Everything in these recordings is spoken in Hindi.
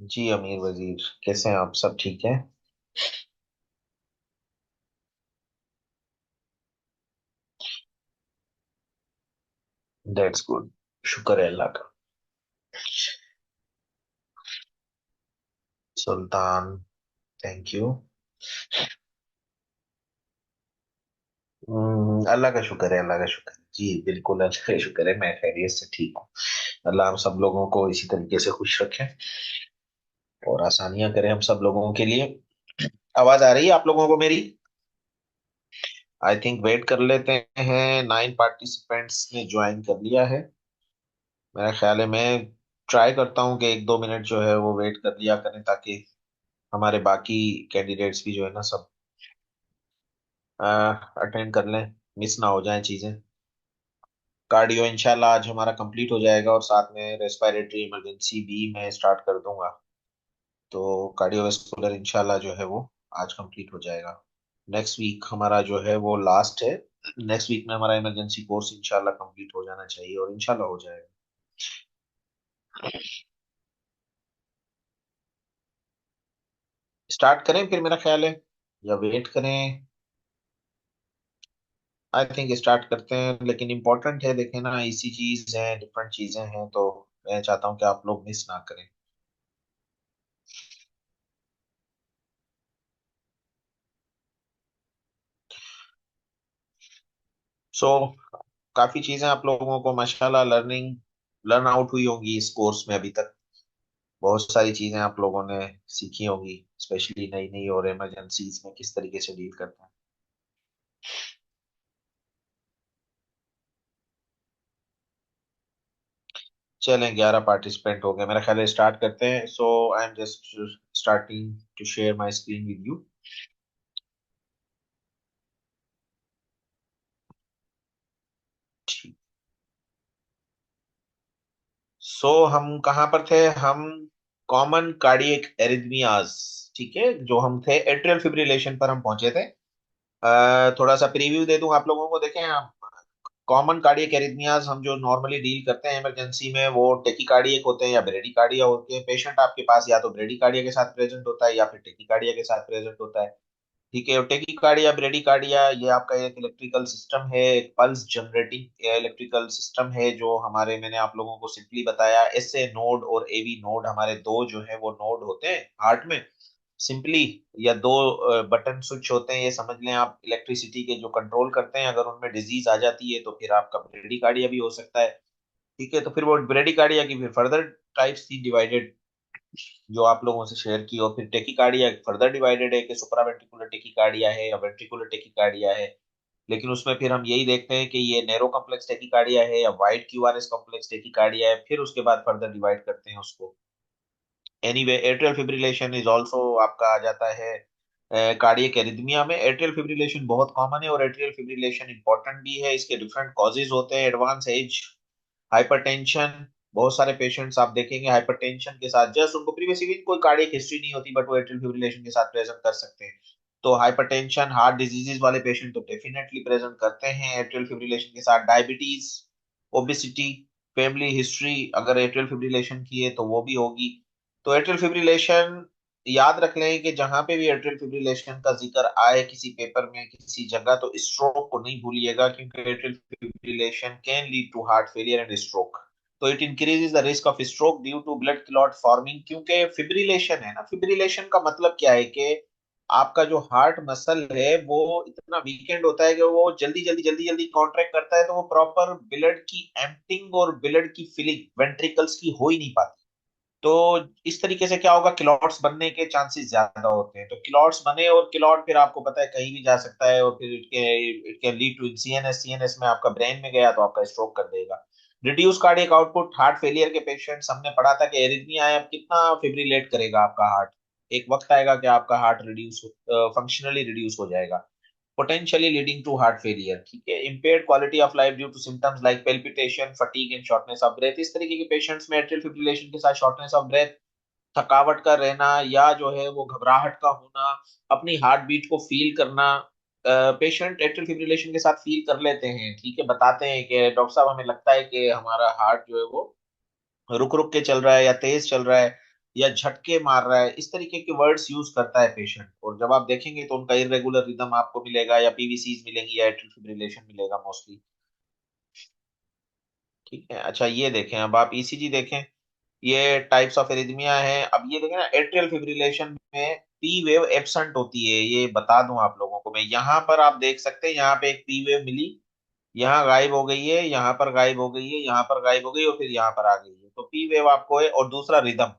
जी अमीर वजीर, कैसे हैं आप? सब ठीक है? That's good. शुक्र है अल्लाह का। सुल्तान। Thank you. अल्लाह का शुक्र है, अल्लाह का शुक्र है जी, बिल्कुल अल्लाह का शुक्र है, मैं खैरियत से ठीक हूँ। अल्लाह हम सब लोगों को इसी तरीके से खुश रखे और आसानियां करें हम सब लोगों के लिए। आवाज आ रही है आप लोगों को मेरी? आई थिंक वेट कर लेते हैं। 9 पार्टिसिपेंट्स ने ज्वाइन कर लिया है। मेरा ख्याल है मैं ट्राई करता हूँ कि 1-2 मिनट जो है वो वेट कर लिया करें, ताकि हमारे बाकी कैंडिडेट्स भी जो है ना सब अटेंड कर लें, मिस ना हो जाए चीजें। कार्डियो इंशाल्लाह आज हमारा कंप्लीट हो जाएगा और साथ में रेस्पिरेटरी इमरजेंसी भी मैं स्टार्ट कर दूंगा। तो कार्डियोवास्कुलर इंशाल्लाह जो है वो आज कंप्लीट हो जाएगा। नेक्स्ट वीक हमारा जो है वो लास्ट है। नेक्स्ट वीक में हमारा इमरजेंसी कोर्स इंशाल्लाह कंप्लीट हो जाना चाहिए और इंशाल्लाह हो जाएगा। स्टार्ट करें फिर, मेरा ख्याल है, या वेट करें? आई थिंक स्टार्ट करते हैं, लेकिन इम्पोर्टेंट है, देखें ना, इसी चीज है, डिफरेंट चीजें हैं, तो मैं चाहता हूँ कि आप लोग मिस ना करें। सो काफी चीजें आप लोगों को माशाल्लाह लर्न आउट हुई होंगी इस कोर्स में अभी तक। बहुत सारी चीजें आप लोगों ने सीखी होंगी, स्पेशली नई नई, और इमरजेंसीज में किस तरीके से डील करते हैं। चलें, 11 पार्टिसिपेंट हो गए मेरा ख्याल है, स्टार्ट करते हैं। So I am just starting to share my screen with you. ठीक। सो हम कहाँ पर थे हम? Common cardiac arrhythmias. ठीक है, जो हम थे एट्रियल फिब्रिलेशन पर हम पहुंचे थे। थोड़ा सा प्रीव्यू दे दूं आप लोगों को, देखें आप। कॉमन कार्डियक एरिथमियाज हम जो नॉर्मली डील करते हैं इमरजेंसी में, वो टेकिकार्डियक होते हैं या ब्रेडिकार्डिया होते हैं। पेशेंट आपके पास या तो ब्रेडिकार्डिया के साथ प्रेजेंट होता है या फिर टेकिकार्डिया के साथ प्रेजेंट होता है। ठीक है, और टेकिकार्डिया ब्रेडिकार्डिया ये आपका एक इलेक्ट्रिकल सिस्टम है, एक पल्स जनरेटिंग इलेक्ट्रिकल सिस्टम है, जो हमारे, मैंने आप लोगों को सिंपली बताया, एस ए नोड और एवी नोड, हमारे दो जो है वो नोड होते हैं हार्ट में, सिंपली। या दो बटन स्विच होते हैं, ये समझ लें आप, इलेक्ट्रिसिटी के, जो कंट्रोल करते हैं। अगर उनमें डिजीज आ जाती है तो फिर आपका ब्रेडिकार्डिया भी हो सकता है। ठीक है, तो फिर वो ब्रेडिकार्डिया की फिर फर्दर टाइप्स थी डिवाइडेड, जो आप लोगों से शेयर की। और फिर टेकिकार्डिया फर्दर डिवाइडेड है कि सुप्रावेंट्रिकुलर टेकिकार्डिया है या वेंट्रिकुलर टेकिकार्डिया है। लेकिन उसमें फिर हम यही देखते हैं कि ये नैरो कॉम्प्लेक्स टेकिकार्डिया है या वाइड क्यूआरएस कॉम्प्लेक्स टेकिकार्डिया है, फिर उसके बाद फर्दर डिवाइड करते हैं उसको। Anyway, atrial fibrillation is also आपका आ जाता है कार्डियक एरिथमिया में। एट्रियल फिब्रिलेशन बहुत कॉमन है और एट्रियल फिब्रिलेशन इंपॉर्टेंट भी है। इसके डिफरेंट कॉजेज होते हैं। एडवांस एज, हाइपरटेंशन, बहुत सारे पेशेंट्स आप देखेंगे हाइपरटेंशन के साथ, जस्ट उनको प्रीवियस इवन कोई कार्डियक हिस्ट्री नहीं होती, बट वो एट्रियल फिब्रिलेशन के साथ प्रेजेंट कर सकते हैं। तो हाइपरटेंशन, हार्ट डिजीजेज वाले पेशेंट तो डेफिनेटली प्रेजेंट करते हैं एट्रियल फिब्रिलेशन के साथ। डायबिटीज, ओबिसिटी, फैमिली हिस्ट्री अगर एट्रियल फिब्रिलेशन की है तो वो भी होगी। तो एट्रियल फिब्रिलेशन, याद रख लें कि जहां पे भी एट्रियल फिब्रिलेशन का जिक्र आए किसी पेपर में किसी जगह, तो स्ट्रोक को नहीं भूलिएगा, क्योंकि atrial fibrillation can lead to heart failure and stroke. तो it increases the risk of stroke due to blood clot forming. क्योंकि फिब्रिलेशन है ना, फिब्रिलेशन का मतलब क्या है कि आपका जो हार्ट मसल है वो इतना वीकेंड होता है कि वो जल्दी जल्दी जल्दी जल्दी कॉन्ट्रैक्ट करता है, तो वो प्रॉपर ब्लड की एम्प्टिंग और ब्लड की फिलिंग वेंट्रिकल्स की हो ही नहीं पाती। तो इस तरीके से क्या होगा, क्लॉट्स बनने के चांसेस ज्यादा होते हैं। तो क्लॉट्स बने, और क्लॉट फिर आपको पता है कहीं भी जा सकता है, और फिर it can lead to CNS. CNS में आपका ब्रेन में गया तो आपका स्ट्रोक कर देगा। Reduce cardiac output, heart failure के पेशेंट्स हमने पढ़ा था कि एरिथमिया है, अब कितना फिब्रिलेट करेगा आपका हार्ट। एक वक्त आएगा कि आपका हार्ट रिड्यूस, फंक्शनली रिड्यूस हो जाएगा, potentially leading to heart failure। ठीक है, impaired quality of life due to symptoms like palpitation, fatigue and shortness of breath। इस तरीके के पेशेंट्स में एट्रियल फिब्रिलेशन के साथ शॉर्टनेस ऑफ ब्रेथ, थकावट का रहना, या जो है वो घबराहट का होना, अपनी हार्ट बीट को फील करना, पेशेंट एट्रियल फिब्रिलेशन के साथ फील कर लेते हैं। ठीक है, बताते हैं कि डॉक्टर साहब हमें लगता है कि हमारा हार्ट जो है वो रुक रुक के चल रहा है या तेज चल रहा है। या झटके मार रहा है, इस तरीके के वर्ड्स यूज करता है पेशेंट। और जब आप देखेंगे तो उनका इरेगुलर रिदम आपको मिलेगा, या पीवीसीज मिलेंगी, या एट्रियल फिब्रिलेशन मिलेगा मोस्टली। ठीक है। अच्छा ये देखें, अब आप ईसीजी देखें, ये टाइप्स ऑफ एरिथमिया है। अब ये देखें ना, एट्रियल फिब्रिलेशन में पी वेव एब्सेंट होती है, ये बता दूं आप लोगों को मैं। यहाँ पर आप देख सकते हैं, यहाँ पे एक पी वेव मिली, यहाँ गायब हो गई है, यहाँ पर गायब हो गई है, यहाँ पर गायब हो गई, और फिर यहाँ पर आ गई है। तो पी वेव आपको है। और दूसरा रिदम,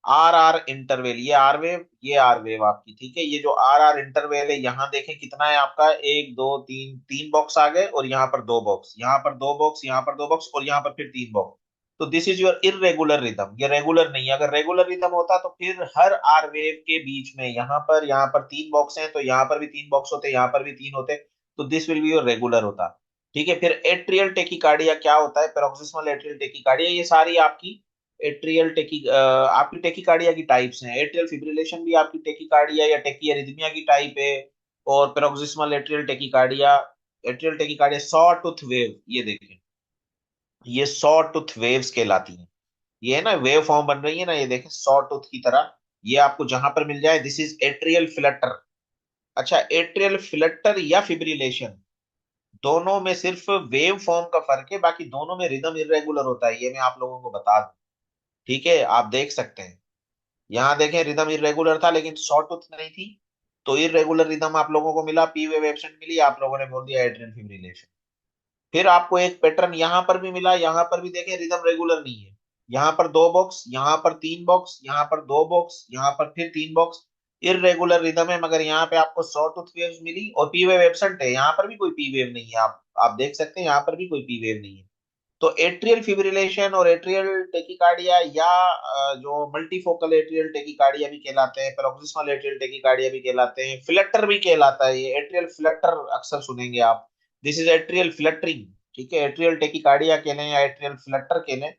आर आर इंटरवेल, ये आर वेव, ये आर वेव आपकी। ठीक है, ये जो आर आर इंटरवेल है, यहाँ देखें कितना है आपका, एक दो तीन, तीन बॉक्स आ गए, और यहाँ पर दो बॉक्स, यहाँ पर दो बॉक्स, यहाँ पर दो बॉक्स, और यहाँ पर फिर तीन बॉक्स। तो this is your irregular rhythm, ये रेगुलर नहीं है। अगर रेगुलर रिदम होता तो फिर हर आर वेव के बीच में यहाँ पर तीन बॉक्स हैं, तो यहाँ पर भी तीन बॉक्स होते, यहाँ पर भी तीन होते, तो this will be your regular होता। ठीक है। फिर एट्रियल टेकिकार्डिया क्या होता है, पैरोक्सिस्मल एट्रियल टेकिकार्डिया, ये सारी आपकी एट्रियल टेकी आपकी टेकिकार्डिया की टाइप्स हैं। एट्रियल फिब्रिलेशन भी आपकी टेकिकार्डिया या टेकी एरिथमिया की टाइप है। और paroxysmal atrial tachycardia, atrial tachycardia saw tooth wave, ये देखें, ये सॉ टूथ वेव्स कहलाती हैं। ये है ना, वेव फॉर्म बन रही है ना, ये देखें सॉ टूथ की तरह। ये आपको जहां पर मिल जाए, दिस इज एट्रियल फ्लटर। अच्छा, एट्रियल फ्लटर या फिब्रिलेशन, दोनों में सिर्फ वेव फॉर्म का फर्क है, बाकी दोनों में रिदम इरेगुलर होता है, ये मैं आप लोगों को बता दूं। ठीक है, आप देख सकते हैं, यहाँ देखें रिदम इरेगुलर था लेकिन शॉर्ट टूथ नहीं थी, तो इरेगुलर रिदम आप लोगों को मिला, पी वेव एब्सेंट मिली, आप लोगों ने बोल दिया एट्रियल फिब्रिलेशन। फिर आपको एक पैटर्न यहाँ पर भी मिला, यहाँ पर भी देखें रिदम रेगुलर नहीं है। यहाँ पर दो बॉक्स, यहाँ पर तीन बॉक्स, यहाँ पर दो बॉक्स, यहाँ पर फिर तीन बॉक्स, इरेगुलर रिदम है। मगर यहाँ पे आपको शॉर्ट टूथ वेव्स मिली, और पी वेव एब्सेंट है, यहाँ पर भी कोई पी वेव नहीं है। आप देख सकते हैं, यहाँ पर भी कोई पी वेव नहीं है। तो एट्रियल फिब्रिलेशन और एट्रियल टेकिकार्डिया, या जो मल्टीफोकल एट्रियल टेकिकार्डिया भी कहलाते हैं, पैरोक्सिस्मल एट्रियल टेकिकार्डिया भी कहलाते हैं, फ्लटर भी कहलाता है, ये एट्रियल फ्लटर अक्सर सुनेंगे आप। This is atrial fluttering. ठीक है, एट्रियल टेकिकार्डिया कहलें या एट्रियल फ्लटर कहलें,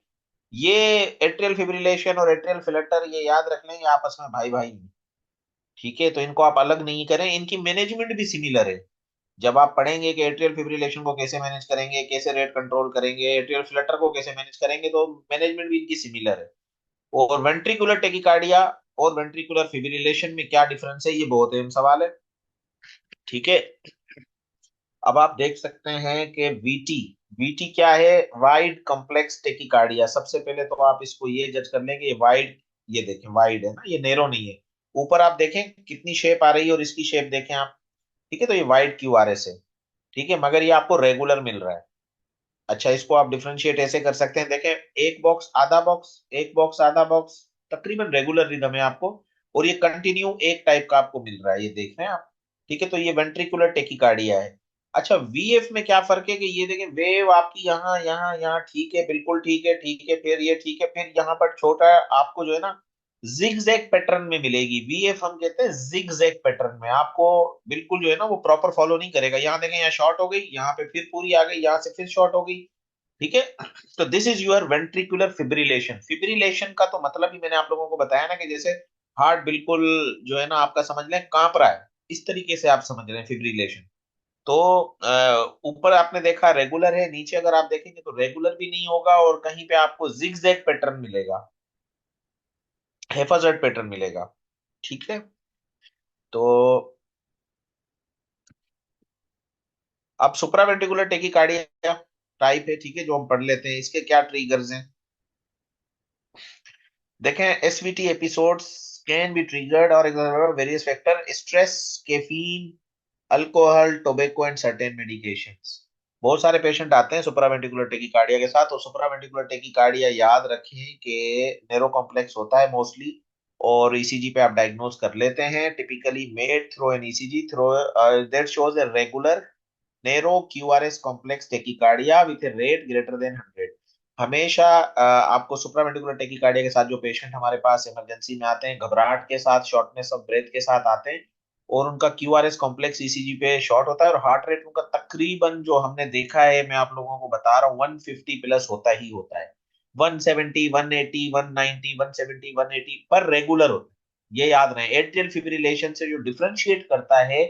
ये एट्रियल फिब्रिलेशन और एट्रियल फ्लटर, ये याद रख लें, ये आपस में भाई भाई हैं। ठीक है, तो इनको आप अलग नहीं करें, इनकी मैनेजमेंट भी सिमिलर है। जब आप पढ़ेंगे कि एट्रियल फिब्रिलेशन को कैसे मैनेज करेंगे, कैसे रेट कंट्रोल करेंगे, एट्रियल फ्लटर को कैसे मैनेज करेंगे, तो मैनेजमेंट भी इनकी सिमिलर है। और वेंट्रिकुलर टेकिकार्डिया और वेंट्रिकुलर फिब्रिलेशन में क्या डिफरेंस है, ये बहुत अहम सवाल है। ठीक है। अब आप देख सकते हैं कि वीटी, वीटी क्या है, वाइड कॉम्प्लेक्स टेकिकार्डिया। सबसे पहले तो आप इसको ये जज कर लेंगे, ये वाइड, ये देखें वाइड है ना, ये नैरो नहीं है। ऊपर आप देखें कितनी शेप आ रही है, और इसकी शेप देखें आप। ठीक है, तो ये वाइड क्यू आर एस है। ठीक है, मगर ये आपको रेगुलर मिल रहा है। अच्छा, इसको आप डिफरेंशिएट ऐसे कर सकते हैं, देखें, एक बॉक्स आधा बॉक्स, एक बॉक्स आधा बॉक्स, तकरीबन रेगुलर रिदम है आपको। और ये कंटिन्यू एक टाइप का आपको मिल रहा है, ये देख रहे हैं आप। ठीक है, तो ये वेंट्रिकुलर टेकिकार्डिया है। अच्छा, वीएफ में क्या फर्क है, कि ये देखें वेव आपकी यहाँ यहाँ यहाँ, ठीक है, बिल्कुल ठीक है, ठीक है, फिर ये ठीक है, फिर यहाँ पर छोटा आपको जो है ना, जिगजैग पैटर्न में मिलेगी। वीएफ हम कहते हैं जिगजैग पैटर्न में, आपको बिल्कुल जो है ना वो प्रॉपर फॉलो नहीं करेगा। यहाँ देखें, यहाँ शॉर्ट हो गई, यहाँ पे फिर पूरी आ गई, यहाँ से फिर शॉर्ट हो गई। ठीक है, तो this is your ventricular fibrillation. Fibrillation का तो मतलब ही मैंने आप लोगों को बताया ना, कि जैसे हार्ट बिल्कुल जो है ना आपका, समझ लें, कांप रहा है, इस तरीके से आप समझ रहे हैं फिब्रिलेशन। तो ऊपर आपने देखा रेगुलर है, नीचे अगर आप देखेंगे तो रेगुलर भी नहीं होगा, और कहीं पे आपको जिगजैग पैटर्न मिलेगा, हेफाजर्ड पैटर्न मिलेगा। ठीक है। तो अब सुप्रावेंट्रिकुलर टेकिकार्डिया टाइप है, ठीक है, जो हम पढ़ लेते हैं, इसके क्या ट्रिगर्स हैं। देखें, SVT episodes can be triggered और various factor, stress, caffeine, alcohol, tobacco and certain medications. बहुत सारे पेशेंट आते हैं सुप्रावेंट्रिकुलर टेकिकार्डिया के साथ। और सुप्रावेंट्रिकुलर टेकिकार्डिया याद रखें कि नेरो कॉम्प्लेक्स होता है मोस्टली, और ईसीजी पे आप डायग्नोज कर लेते हैं, typically made through an ECG through that shows a regular narrow QRS complex tachycardia with a rate greater than 100। हमेशा आपको सुप्रावेंट्रिकुलर टेकिकार्डिया के साथ जो पेशेंट हमारे पास इमरजेंसी में आते हैं, घबराहट के साथ, शॉर्टनेस ऑफ ब्रेथ के साथ आते हैं, और उनका क्यूआरएस कॉम्प्लेक्स ईसीजी पे शॉर्ट होता है, और हार्ट रेट उनका तकरीबन जो हमने देखा है, मैं आप लोगों को बता रहा हूँ, 150 प्लस होता ही होता है। 170, 180, 190, 170, 180 पर रेगुलर होता है। ये याद रहे, एट्रियल फिब्रिलेशन से जो डिफरेंशिएट करता है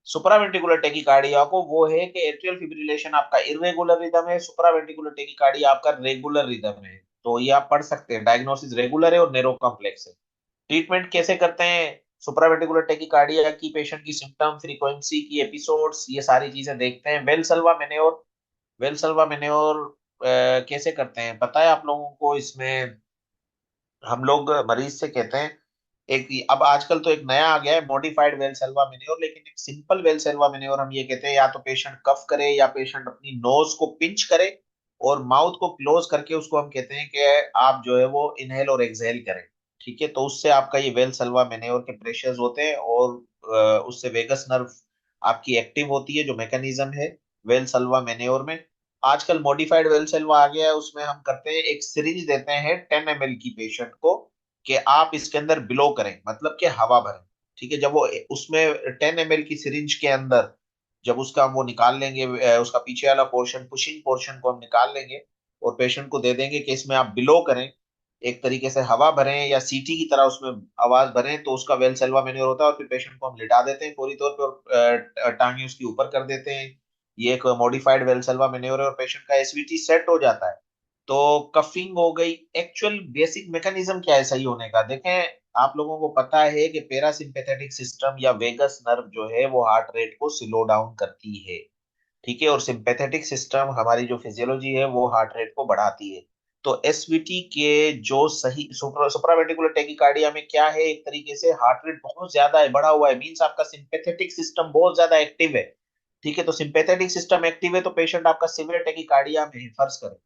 सुप्रावेंट्रिकुलर टेकिकार्डिया को, वो है कि एट्रियल फिब्रिलेशन आपका इरेगुलर रिदम है, सुप्रावेंट्रिकुलर टेकिकार्डिया आपका रेगुलर रिदम है। तो ये आप पढ़ सकते हैं। डायग्नोसिस रेगुलर है और नेरो कॉम्प्लेक्स है। ट्रीटमेंट कैसे करते हैं? सुप्रावेंटिकुलर टेकिकार्डिया की पेशेंट की सिम्टम, फ्रीक्वेंसी की एपिसोड्स, ये सारी चीजें देखते हैं। वेलसलवा मेन्योर, वेलसलवा मेन्योर कैसे करते हैं पता है आप लोगों को? इसमें हम लोग मरीज से कहते हैं, एक अब आजकल तो एक नया आ गया है मॉडिफाइड वेलसेल्वा मेन्योर, लेकिन एक सिंपल वेलसेल्वा मेन्योर हम ये कहते हैं या तो पेशेंट कफ करे या पेशेंट अपनी नोज को पिंच करे और माउथ को क्लोज करके उसको हम कहते हैं कि आप जो है वो इनहेल और एक्सहेल करें। ठीक है, तो उससे आपका ये वेलसेल्वा मेन्योर के प्रेशर्स होते हैं और उससे वेगस नर्व आपकी एक्टिव होती है, जो मैकेनिज्म है वेलसेल्वा मेन्योर में। आजकल मॉडिफाइड वेलसेल्वा आ गया है, उसमें हम करते हैं एक सिरिंज देते हैं 10 ml की पेशेंट को कि आप इसके अंदर बिलो करें, मतलब कि हवा भरें। ठीक है, जब वो उसमें 10 ml की सिरिंज के अंदर जब उसका हम वो निकाल लेंगे, उसका पीछे वाला पोर्शन, पुशिंग पोर्शन को हम निकाल लेंगे और पेशेंट को दे देंगे कि इसमें आप बिलो करें, एक तरीके से हवा भरें या सीटी की तरह उसमें आवाज भरें, तो उसका वेल सेल्वा मेन्योर होता है। और फिर पेशेंट को हम लिटा देते हैं पूरी तौर पर और टांगे उसकी ऊपर कर देते हैं। ये एक मॉडिफाइड वेल सेल्वा मेन्योर है और पेशेंट का एसवीटी सेट हो जाता है। तो कफिंग हो गई। एक्चुअल बेसिक मैकेनिज्म क्या है सही होने का? देखें, आप लोगों को पता है कि पैरासिम्पैथेटिक सिस्टम या वेगस नर्व जो है वो हार्ट रेट को स्लो डाउन करती है। ठीक है, और सिंपैथेटिक सिस्टम हमारी जो फिजियोलॉजी है वो हार्ट रेट को बढ़ाती है। तो एसवीटी के जो सही सुप्रावेंटिकुलर टेकिकार्डिया में क्या है, एक तरीके से हार्ट रेट बहुत ज्यादा है, बढ़ा हुआ है, मींस आपका सिंपैथेटिक सिस्टम बहुत ज्यादा एक्टिव है। ठीक है, तो सिंपैथेटिक सिस्टम एक्टिव है तो पेशेंट आपका सिवियर टेकिकार्डिया में है फर्ज करें,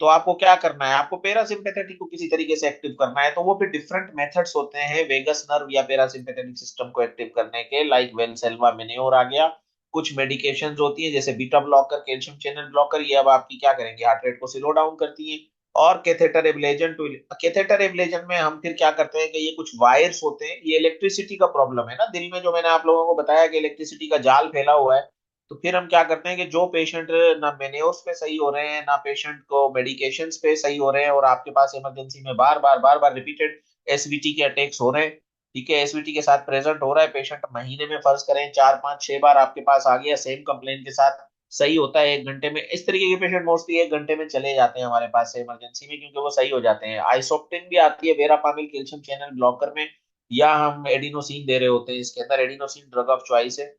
तो आपको क्या करना है? आपको पैरासिम्पैथेटिक को किसी तरीके से एक्टिव करना है। तो वो फिर डिफरेंट मेथड्स होते हैं वेगस नर्व या पैरासिम्पैथेटिक सिस्टम को एक्टिव करने के, लाइक वेलसेल्वा मेन्योर आ गया। कुछ मेडिकेशन होती है जैसे beta blocker, calcium channel blocker, ये अब आपकी क्या करेंगे, हार्ट रेट को स्लो डाउन करती है। और catheter ablation, to catheter ablation में हम फिर क्या करते हैं कि ये कुछ वायर्स होते हैं, ये इलेक्ट्रिसिटी का प्रॉब्लम है ना दिल में, जो मैंने आप लोगों को बताया कि इलेक्ट्रिसिटी का जाल फैला हुआ है। तो फिर हम क्या करते हैं कि जो पेशेंट ना मेन्योर्स पे सही हो रहे हैं ना पेशेंट को मेडिकेशंस पे सही हो रहे हैं और आपके पास इमरजेंसी में बार बार रिपीटेड एसवीटी के अटैक्स हो रहे हैं, ठीक है, एसवीटी के साथ प्रेजेंट हो रहा है पेशेंट, महीने में फर्ज करें 4 5 6 बार आपके पास आ गया सेम कंप्लेन के साथ, सही होता है 1 घंटे में, इस तरीके के पेशेंट मोस्टली 1 घंटे में चले जाते हैं हमारे पास से इमरजेंसी में, क्योंकि वो सही हो जाते हैं। आइसोप्टिन भी आती है वेरापामिल कैल्शियम चैनल ब्लॉकर में, या हम एडिनोसिन दे रहे होते हैं, इसके अंदर एडिनोसिन ड्रग ऑफ चॉइस है।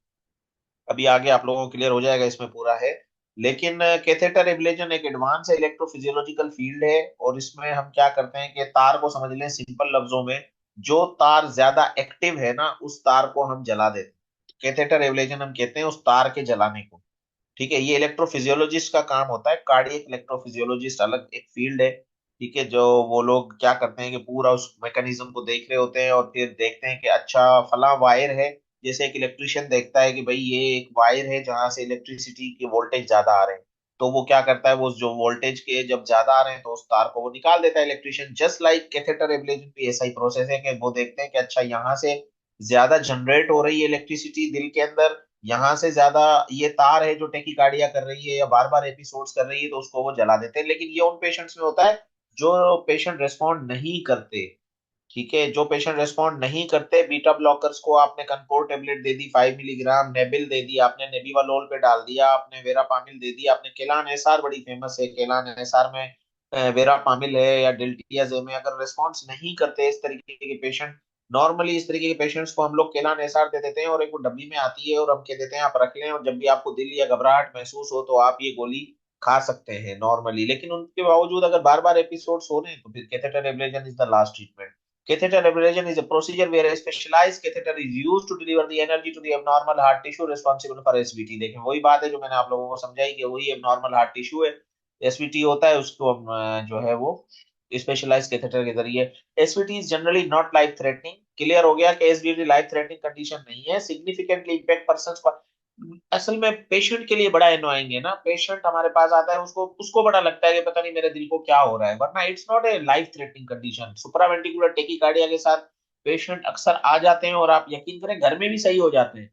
अभी आगे आप लोगों को क्लियर हो जाएगा इसमें पूरा है। लेकिन कैथेटर एब्लेजन एक एडवांस इलेक्ट्रोफिजियोलॉजिकल फील्ड है और इसमें हम क्या करते हैं कि तार को समझ लें सिंपल लफ्जों में, जो तार ज्यादा एक्टिव है ना उस तार को हम जला देते हैं। कैथेटर एब्लेजन हम कहते हैं उस तार के जलाने को। ठीक है, ये इलेक्ट्रोफिजियोलॉजिस्ट का काम होता है, कार्डियक इलेक्ट्रोफिजियोलॉजिस्ट अलग एक फील्ड है। ठीक है, जो वो लोग क्या करते हैं कि पूरा उस मैकेनिज्म को देख रहे होते हैं और फिर देखते हैं कि अच्छा फला वायर है, जैसे एक इलेक्ट्रिशियन देखता है कि भाई ये एक वायर है जहां से इलेक्ट्रिसिटी के वोल्टेज ज्यादा आ रहे हैं, तो वो क्या करता है, वो जो वोल्टेज के जब ज्यादा आ रहे हैं तो उस तार को वो निकाल देता है electrician. Just like catheter ablation भी ऐसा ही प्रोसेस है कि वो देखते हैं कि अच्छा यहाँ से ज्यादा जनरेट हो रही है इलेक्ट्रिसिटी दिल के अंदर, यहाँ से ज्यादा ये तार है जो टेकिकार्डिया कर रही है या बार बार एपिसोड्स कर रही है, तो उसको वो जला देते हैं। लेकिन ये उन पेशेंट्स में होता है जो पेशेंट रेस्पॉन्ड नहीं करते। ठीक है, जो पेशेंट रेस्पॉन्ड नहीं करते, बीटा ब्लॉकर्स को आपने कनकोर टेबलेट दे दी 5 मिलीग्राम, नेबिल दे दी आपने, नेबिवालोल पे डाल दिया आपने, वेरापामिल दे दी आपने, केलान एसआर बड़ी फेमस है, केलान एसआर में वेरापामिल है या डेल्टियाज में, अगर रेस्पॉन्स नहीं करते इस तरीके के पेशेंट, नॉर्मली इस तरीके के पेशेंट्स को हम लोग केलान एसआर दे देते हैं और एक वो डब्बी में आती है और हम कह देते हैं आप रख लें और जब भी आपको दिल या घबराहट महसूस हो तो आप ये गोली खा सकते हैं नॉर्मली। लेकिन उनके बावजूद अगर बार बार एपिसोड्स हो रहे हैं तो फिर catheter ablation is the last treatment. Catheter ablation is a procedure where a specialized catheter is used to deliver the energy to the abnormal heart tissue responsible for SVT। देखें वही बात है जो मैंने आप लोगों को समझाई कि वही abnormal heart tissue है, एसवीटी होता है, उसको हम जो है वो स्पेशलाइज कैथेटर के जरिए। SVT is generally not life threatening, clear हो गया कि एसवीटी लाइफ थ्रेटनिंग कंडीशन नहीं है, सिग्निफिकेंटली इम्पैक्ट पर्सन। असल में पेशेंट के लिए बड़ा एनोइंग है ना, पेशेंट हमारे पास आता है उसको उसको बड़ा लगता है कि पता नहीं मेरे दिल को क्या हो रहा है, वरना it's not a life threatening condition. Supraventricular tachycardia के साथ पेशेंट अक्सर आ जाते हैं और आप यकीन करें घर में भी सही हो जाते हैं।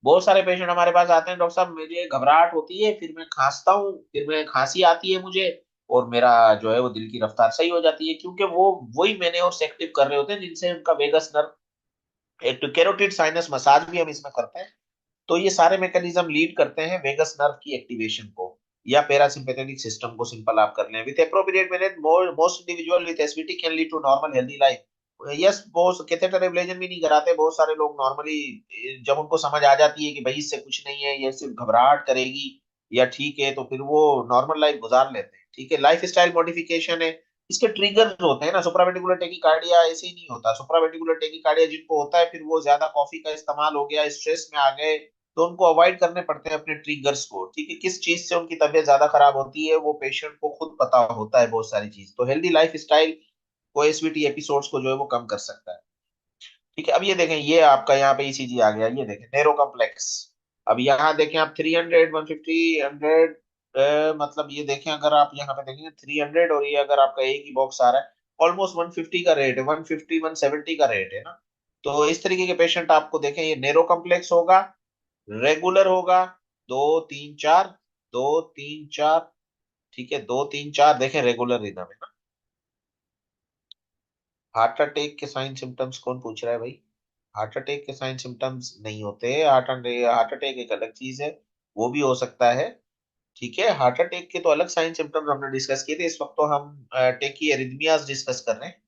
बहुत सारे पेशेंट हमारे पास आते हैं, डॉक्टर साहब मुझे घबराहट होती है, फिर मैं खांसता हूँ, फिर मैं खांसी आती है मुझे और मेरा जो है वो दिल की रफ्तार सही हो जाती है, क्योंकि वो वही मैंने और एक्टिव कर रहे होते हैं जिनसे उनका वेगस नर्व, एक तो कैरोटिड साइनस मसाज भी हम इसमें करते हैं। तो ये सारे मैकेनिज्म लीड करते हैं वेगस नर्व की एक्टिवेशन को। या पैरासिम्पेथेटिक सिस्टम को सिंपल आप कर लें। With appropriate manage most individual with SVT can lead to normal healthy life. Yes, बहुत कैथेटर एब्लेशन भी नहीं कराते बहुत सारे लोग नॉर्मली, जब उनको समझ आ जाती है कि भाई इससे कुछ नहीं है, ये सिर्फ घबराहट करेगी या ठीक है, तो फिर वो नॉर्मल लाइफ गुजार लेते हैं। ठीक है, लाइफ स्टाइल मॉडिफिकेशन है। इसके ट्रिगर्स होते हैं ना, सुप्रावेंटिकुलर टेकिकार्डिया ऐसे ही नहीं होता। सुप्रावेंटिकुलर टेकिकार्डिया जिनको होता है, फिर वो ज्यादा कॉफी का इस्तेमाल हो गया, स्ट्रेस में आ गए, तो उनको अवॉइड करने पड़ते हैं अपने ट्रिगर्स को। ठीक है, किस चीज से उनकी तबीयत ज्यादा खराब होती है वो पेशेंट को खुद पता होता है बहुत सारी चीज। तो हेल्दी लाइफ स्टाइल को एसवीटी एपिसोड्स को जो है वो कम कर सकता है। ठीक है, अब ये देखें, ये आपका यहाँ पे ईसीजी आ गया, ये देखें नेरो कॉम्प्लेक्स। अब यहाँ देखें आप 300, 150, 100, मतलब ये देखें, अगर आप यहाँ पे देखेंगे 300, और ये अगर आपका एक ही बॉक्स आ रहा है, ऑलमोस्ट 150 का रेट है, 150 170 का रेट है ना। तो इस तरीके के पेशेंट आपको देखें, ये नेरो कॉम्प्लेक्स होगा, रेगुलर होगा, 2 3 4, 2 3 4। ठीक है, 2 3 4 देखें रेगुलर रिदम है ना। हार्ट अटैक के साइन सिम्टम्स कौन पूछ रहा है भाई? हार्ट अटैक के साइन सिम्टम्स नहीं होते। हार्ट अटैक एक अलग चीज है, वो भी हो सकता है। ठीक है, हार्ट अटैक के तो अलग साइन सिम्टम्स हमने डिस्कस किए थे, इस वक्त तो हम टेकी एरिथमियाज डिस्कस कर रहे हैं।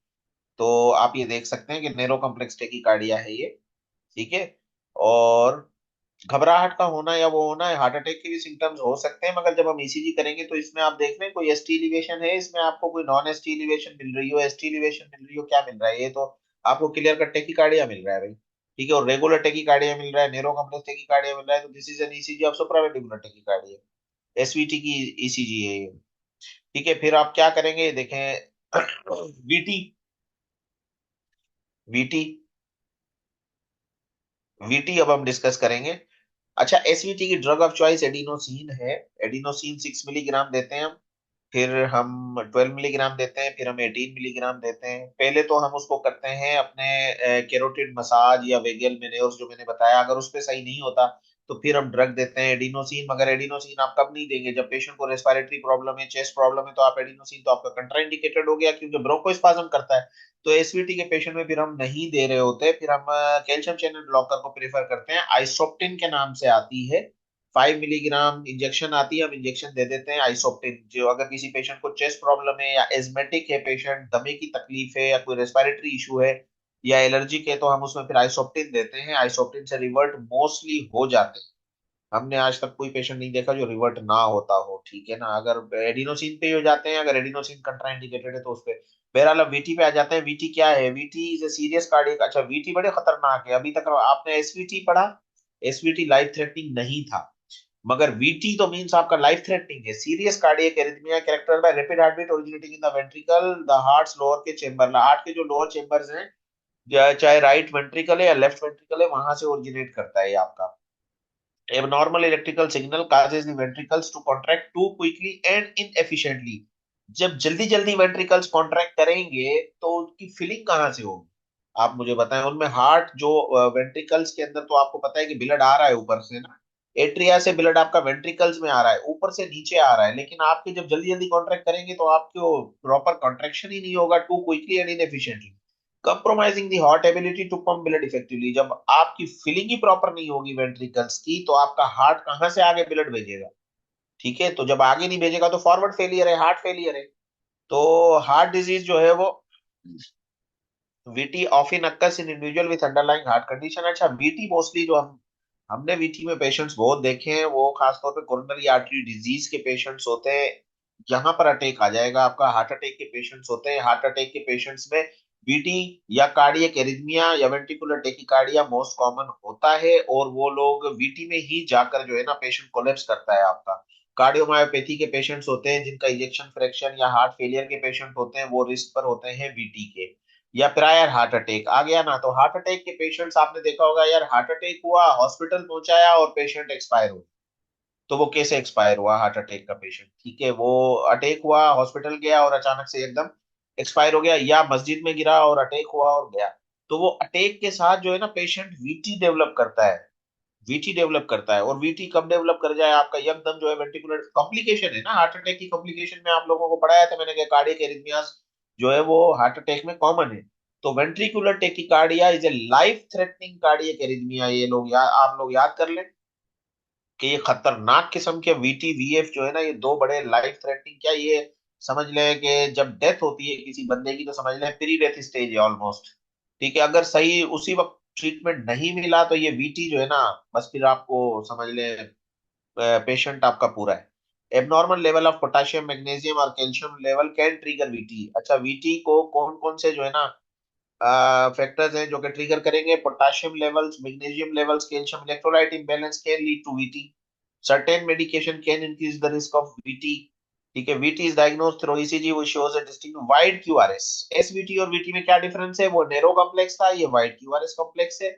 तो आप ये देख सकते हैं कि नेरो कॉम्प्लेक्स टेकीकार्डिया है ये। ठीक है, और घबराहट का होना या वो होना है, हार्ट अटैक के भी सिम्टम्स हो सकते हैं, मगर जब हम ईसीजी करेंगे तो इसमें आप देख रहे हैं कोई एसटी एलिवेशन है, इसमें आपको कोई नॉन एसटी एलिवेशन मिल रही हो, एसटी एलिवेशन मिल रही हो, क्या मिल रहा है? ये तो आपको क्लियर कट टेकीकार्डिया मिल रहा है भाई। ठीक है, और रेगुलर टेकीकार्डिया मिल रहा है, नेरो कॉम्प्लेक्स टेकीकार्डिया मिल रहा है, तो this is an ECG of supraventricular tachycardia, SVT की ईसीजी है ये। ठीक है, फिर आप क्या करेंगे, देखें वीटी, वीटी, वीटी अब हम डिस्कस करेंगे। अच्छा, एसवीटी की ड्रग ऑफ चॉइस एडिनोसिन है। एडिनोसिन 6 मिलीग्राम देते हैं हम, फिर हम 12 मिलीग्राम देते हैं, फिर हम 18 मिलीग्राम देते हैं। पहले तो हम उसको करते हैं अपने केरोटिड मसाज या वेगल मेन्योर्स जो मैंने बताया, अगर उस पर सही नहीं होता तो फिर हम ड्रग देते हैं एडिनोसिन। मगर एडिनोसिन आप कब नहीं देंगे? जब पेशेंट को रेस्पिरेटरी प्रॉब्लम है, चेस्ट प्रॉब्लम है, तो आप एडिनोसिन तो आपका कंट्राइंडिकेटेड हो गया, क्योंकि ब्रोंकोस्पाज्म करता है। तो एसवीटी के पेशेंट में फिर हम नहीं दे रहे होते, फिर हम कैल्शियम चैनल ब्लॉकर को प्रेफर करते हैं, आइसोप्टिन के नाम से आती है। 5 मिलीग्राम इंजेक्शन आती है, हम इंजेक्शन दे देते हैं आइसोप्टिन। जो अगर किसी पेशेंट को चेस्ट प्रॉब्लम है या एस्मेटिक है पेशेंट, दमे की तकलीफ है या कोई रेस्पिरेटरी इशू है या एलर्जिक है, तो हम उसमें फिर आइसोप्टिन देते हैं। आइसोप्टिन से रिवर्ट मोस्टली हो जाते हैं, हमने आज तक कोई पेशेंट नहीं देखा जो रिवर्ट ना होता हो। ठीक है ना, अगर एडिनोसिन पे ही हो जाते हैं, अगर एडिनोसिन कंट्राइंडिकेटेड है तो उस पे। बहरहाल अब वीटी पे आ जाते हैं। वीटी क्या है? VT is a serious cardiac, अच्छा वीटी बड़े खतरनाक है। अभी तक आपने एसवीटी पढ़ा, एसवीटी लाइफ थ्रेटनिंग नहीं था, मगर वीटी तो मींस आपका लाइफ थ्रेटनिंग है। Serious cardiac arrhythmia character by rapid heart beat originating in the ventricle, the heart's lower के चेंबर, हार्ट के जो लोअर चेंबर्स हैं, चाहे राइट वेंट्रिकल है या लेफ्ट वेंट्रिकल है, वहां से ओरिजिनेट करता है ये आपका। Abnormal electrical signal causes the ventricles to contract too quickly and inefficiently। जब जल्दी जल्दी वेंट्रिकल्स कॉन्ट्रैक्ट करेंगे तो उनकी फिलिंग कहाँ से होगी? आप मुझे बताएं। उनमें हार्ट जो वेंट्रिकल्स के अंदर, तो आपको पता है कि ब्लड आ रहा है ऊपर से ना, एट्रिया से ब्लड आपका वेंट्रिकल्स में आ रहा है, ऊपर से नीचे आ रहा है, लेकिन आपके जब जल्दी जल्दी कॉन्ट्रैक्ट करेंगे तो आपको प्रॉपर कॉन्ट्रैक्शन ही नहीं होगा, too quickly and inefficiently, compromising the heart ability to pump blood effectively. जब आपकी फिलिंग ही प्रॉपर नहीं होगी वेंट्रिकल्स की, तो आपका हार्ट कहाँ से आगे ब्लड भेजेगा? ठीक है, तो जब आगे नहीं भेजेगा तो फॉरवर्ड फेलियर है, हार्ट फेलियर है। तो हार्ट डिजीज जो है वो VT often occurs in individual with underlying heart condition. अच्छा, वीटी मोस्टली जो हमने वीटी में पेशेंट्स बहुत देखे हैं, वो खासतौर पे कोरोनरी आर्टरी डिजीज के पेशेंट्स होते हैं। यहाँ पर अटैक आ जाएगा आपका, हार्ट अटैक के पेशेंट्स होते हैं। हार्ट अटैक के पेशेंट्स में वीटी या कार्डियक एरिथमिया या वेंट्रिकुलर टेकिकार्डिया मोस्ट कॉमन होता है, और वो लोग वीटी में ही जाकर जो है ना पेशेंट कोलेप्स करता है आपका। कार्डियोमायोपैथी के पेशेंट्स होते हैं जिनका इजेक्शन फ्रैक्शन, या हार्ट फेलियर के पेशेंट होते हैं, वो रिस्क पर होते हैं वीटी के। या प्रायर हार्ट अटैक आ गया ना, तो हार्ट अटैक के पेशेंट्स आपने देखा होगा यार, हार्ट अटैक हुआ, हॉस्पिटल पहुंचाया और पेशेंट एक्सपायर हो। तो वो कैसे एक्सपायर हुआ हार्ट अटैक का पेशेंट? ठीक है, वो अटैक हुआ, हॉस्पिटल गया और अचानक से एकदम एक्सपायर हो गया, या मस्जिद में गिरा और अटैक हुआ और गया। तो वो अटैक के साथ जो है ना पेशेंट वीटी डेवलप करता है, वीटी डेवलप करता है। और वीटी कब डेवलप कर जाए आपका? एकदम जो है वेंटिकुलर कॉम्प्लिकेशन है ना, हार्ट अटैक की कॉम्प्लिकेशन में आप लोगों को पढ़ाया था मैंने कि कार्डियक एरिथमियास जो है वो हार्ट अटैक में कॉमन है। तो ventricular tachycardia is a life threatening cardiac arrhythmia, ये लोग आप लोग याद कर लें। कि ये खतरनाक किस्म के वीटी वीएफ जो है ना, ये दो बड़े लाइफ थ्रेटनिंग, क्या ये समझ लें कि जब डेथ होती है किसी बंदे की तो समझ लें प्री डेथ स्टेज है ऑलमोस्ट। ठीक है, अगर सही उसी वक्त ट्रीटमेंट नहीं मिला तो ये वीटी जो है ना, बस फिर आपको समझ लें पेशेंट आपका पूरा है। Abnormal level of potassium magnesium और calcium level can trigger VT. अच्छा, वीटी को कौन कौन से जो है ना फैक्टर्स हैं जो कि ट्रिगर करेंगे? Potassium levels, magnesium levels, calcium electrolyte imbalance can lead to VT. Certain medication can increase the risk of VT. ठीक है, VT is diagnosed through ECG which shows a distinct wide QRS. SVT और वीटी में क्या डिफरेंस है? वो नैरो कॉम्प्लेक्स था, ये वाइड क्यूआरएस कॉम्प्लेक्स है।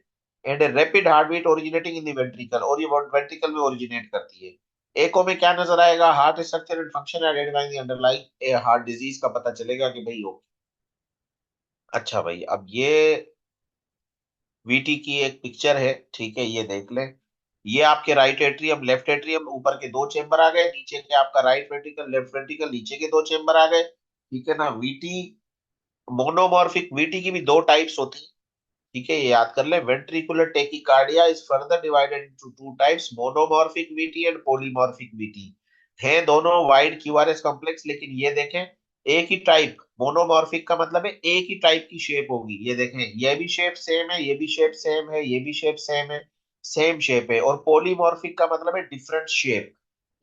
And a rapid heart beat originating in the ventricle, और ये वेंट्रिकल में ओरिजिनेट करती है। एको में क्या नजर आएगा? Heart structure and function identifying the underlying A heart disease का पता चलेगा कि भाई हो। अच्छा भाई, अब ये वीटी की एक पिक्चर है, ठीक है, ये देख लें। ये आपके राइट एट्रियम लेफ्ट एट्रियम, ऊपर के दो चेंबर आ गए, नीचे के आपका राइट वेंट्रिकल लेफ्ट वेंट्रिकल, नीचे के दो चेंबर आ गए। ठीक है ना? वीटी मोनोमॉर्फिक, वीटी की भी दो टाइप्स होती हैं। ठीक है, ये याद कर ले। Ventricular tachycardia is further divided into two types, monomorphic VT and polymorphic VT. हैं दोनों वाइड क्यूआरएस कॉम्प्लेक्स, लेकिन ये देखें एक ही टाइप। मोनोमॉर्फिक का मतलब है एक ही टाइप की शेप होगी। ये देखें, ये भी शेप सेम है, ये भी शेप सेम है, ये भी शेप सेम है, सेम शेप है। और पॉलीमॉर्फिक का मतलब है डिफरेंट शेप।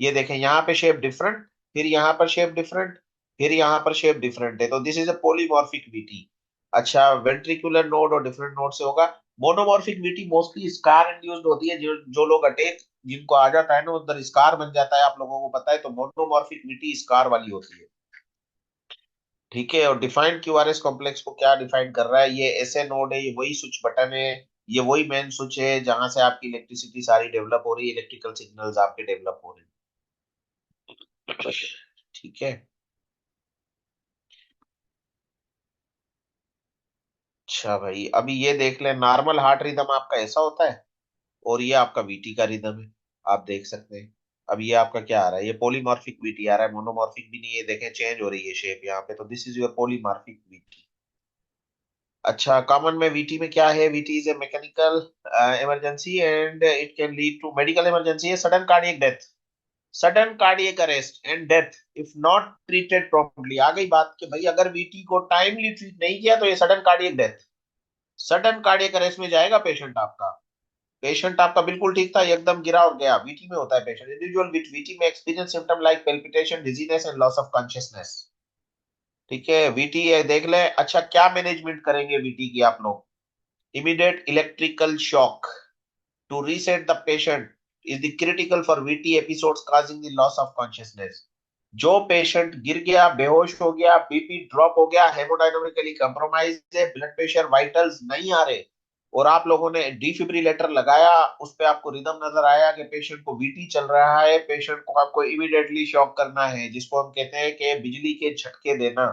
ये देखें, यहाँ पे शेप डिफरेंट, फिर यहाँ पर शेप डिफरेंट, फिर यहाँ पर शेप डिफरेंट है, तो this is a polymorphic VT. अच्छा, वेंट्रिकुलर नोड और डिफरेंट नोड से होगा। Monomorphic VT mostly scar induced होती है, जो जो लोग अटैक जिनको आ जाता है ना उधर स्कार बन जाता है, आप लोगों को पता है, तो मोनोमॉर्फिक वीटी स्कार वाली होती है। ठीक है, और डिफाइंड क्यूआरएस कॉम्प्लेक्स को क्या डिफाइन कर रहा है? ये ऐसे नोड है, ये वही स्विच बटन है, ये वही मेन स्विच है जहां से आपकी इलेक्ट्रिसिटी सारी डेवलप हो रही है, इलेक्ट्रिकल सिग्नल्स आपके डेवलप हो रहे हैं। ठीक है। अच्छा भाई, अभी ये देख ले, नॉर्मल हार्ट रिदम आपका ऐसा होता है, और ये आपका वीटी का रिदम है, आप देख सकते हैं। अब ये आपका क्या आ रहा है? ये पॉलीमॉर्फिक वीटी आ रहा है, मोनोमॉर्फिक भी नहीं है, देखें चेंज हो रही है शेप यहाँ पे, तो this is your polymorphic VT. अच्छा, कॉमन में वीटी में क्या है? VT is a mechanical emergency and it can lead to medical emergency है, sudden cardiac death, sudden cardiac arrest and death if not treated properly. आ गई बात कि भाई अगर वीटी को टाइमली ट्रीट नहीं किया तो ये sudden cardiac death, sudden cardiac arrest में जाएगा पेशेंट आपका। पेशेंट आपका बिल्कुल ठीक था, एकदम गिरा और गया। वीटी में होता है पेशेंट, इंडिविजुअल विद वीटी में experience symptom like palpitation, dizziness and loss of consciousness. ठीक है, वीटी है, देख ले। अच्छा, क्या मैनेजमेंट करेंगे वीटी की आप लोग? Immediate electrical shock to reset the patient is the critical for VT episodes causing the loss of consciousness. जो पेशेंट गिर गया, बेहोश हो गया, बीपी ड्रॉप हो गया, हेमोडायनामिकली कंप्रोमाइज है, ब्लड प्रेशर वाइटल्स नहीं आ रहे, और आप लोगों ने डिफिब्रिलेटर लगाया, उस पे आपको रिदम नजर आया कि पेशेंट को वीटी चल रहा है, पेशेंट को आपको इमीडिएटली शॉक करना है, जिसको हम कहते हैं कि बिजली के झटके देना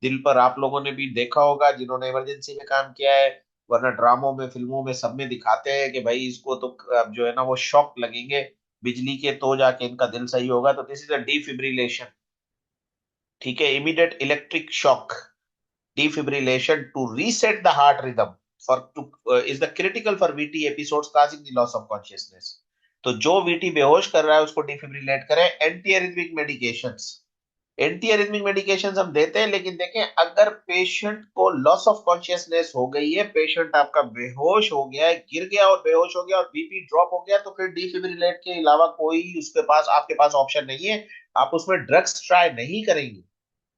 दिल पर। आप लोगों ने भी देखा होगा जिन्होंने इमरजेंसी में काम किया है, वरना ड्रामों में फिल्मों में सब में दिखाते हैं कि भाई इसको तो अब जो है ना वो शॉक लगेंगे बिजली के, तो जाके इनका दिल सही होगा, तो दिस इज अ डिफिब्रिलेशन। ठीक है, immediate electric shock defibrillation to reset the heart rhythm for to is the critical for VT episodes causing the loss of consciousness। तो जो वीटी बेहोश कर रहा है उसको डिफिब्रिलेट करें। Anti arrhythmic medications, anti arrhythmic medications हम देते हैं, लेकिन देखें अगर पेशेंट को लॉस ऑफ कॉन्शियसनेस हो गई है, पेशेंट आपका बेहोश हो गया है, गिर गया और बेहोश हो गया और बीपी ड्रॉप हो गया, तो फिर डिफिब्रिलेट के अलावा कोई उसके पास आपके पास ऑप्शन नहीं है। आप उसमें ड्रग्स ट्राई नहीं करेंगे।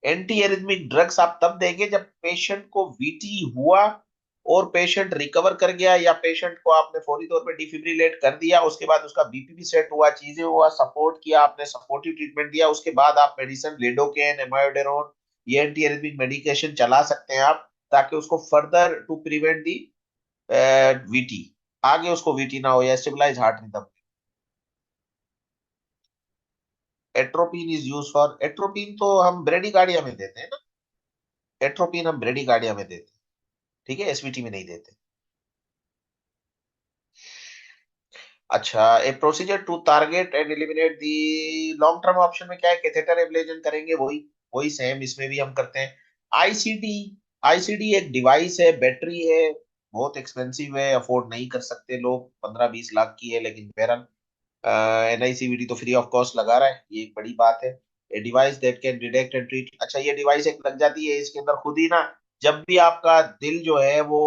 एंटी एरिथमिक ड्रग्स आप तब देंगे जब पेशेंट को वीटी हुआ और पेशेंट रिकवर कर गया, या पेशेंट को आपने फौरी तौर पे डिफिब्रिलेट कर दिया, उसके बाद उसका बीपी भी सेट हुआ, चीजें हुआ, सपोर्ट किया आपने, सपोर्टिव ट्रीटमेंट दिया, उसके बाद आप मेडिसिन लिडोकेन, एमायोडेरोन, ये एंटी एरिथमिक मेडिकेशन चला सकते हैं आप, ताकि उसको further to prevent the VT, आगे उसको वीटी ना हो, या stabilize heart rhythm. Atropine is use for, atropine तो हम ब्रेडिकार्डिया में देते हैं ना, एट्रोपिन हम ब्रेडिकार्डिया में देते हैं। ठीक है, एसवीटी में नहीं देते। अच्छा, a procedure to target and eliminate the, long term option में क्या है? कैथेटर एब्लेशन करेंगे, वही वही सेम इसमें भी हम करते हैं। आईसीडी, आईसीडी एक डिवाइस है, बैटरी है, बहुत एक्सपेंसिव है, अफोर्ड नहीं कर सकते लोग, 15-20 लाख की है, लेकिन बहरहाल NICVT तो फ्री ऑफ कॉस्ट लगा रहा है, ये एक बड़ी बात है। A device that can detect and treat, अच्छा ये डिवाइस एक लग जाती है इसके अंदर खुद ही ना, जब भी आपका दिल जो है वो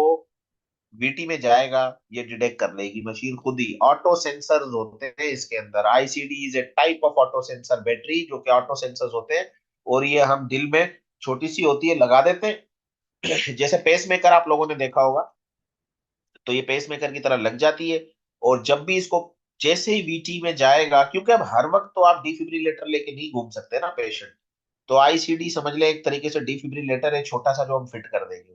वीटी में जाएगा, ये डिटेक्ट कर लेगी मशीन खुद ही। ऑटो सेंसर्स होते हैं इसके अंदर, ICD is a type of auto sensor battery, जो कि ऑटो सेंसर्स होते हैं, और ये हम दिल में छोटी सी होती है लगा देते हैं। जैसे पेस मेकर आप लोगों ने देखा होगा, तो ये पेस मेकर की तरह लग जाती है। और जब भी इसको, जैसे ही वीटी में जाएगा, क्योंकि अब हर वक्त तो आप डिफिब्रिलेटर लेके नहीं घूम सकते ना पेशेंट, तो आईसीडी समझ ले एक तरीके से डिफिब्रिलेटर है छोटा सा, जो हम फिट कर देंगे।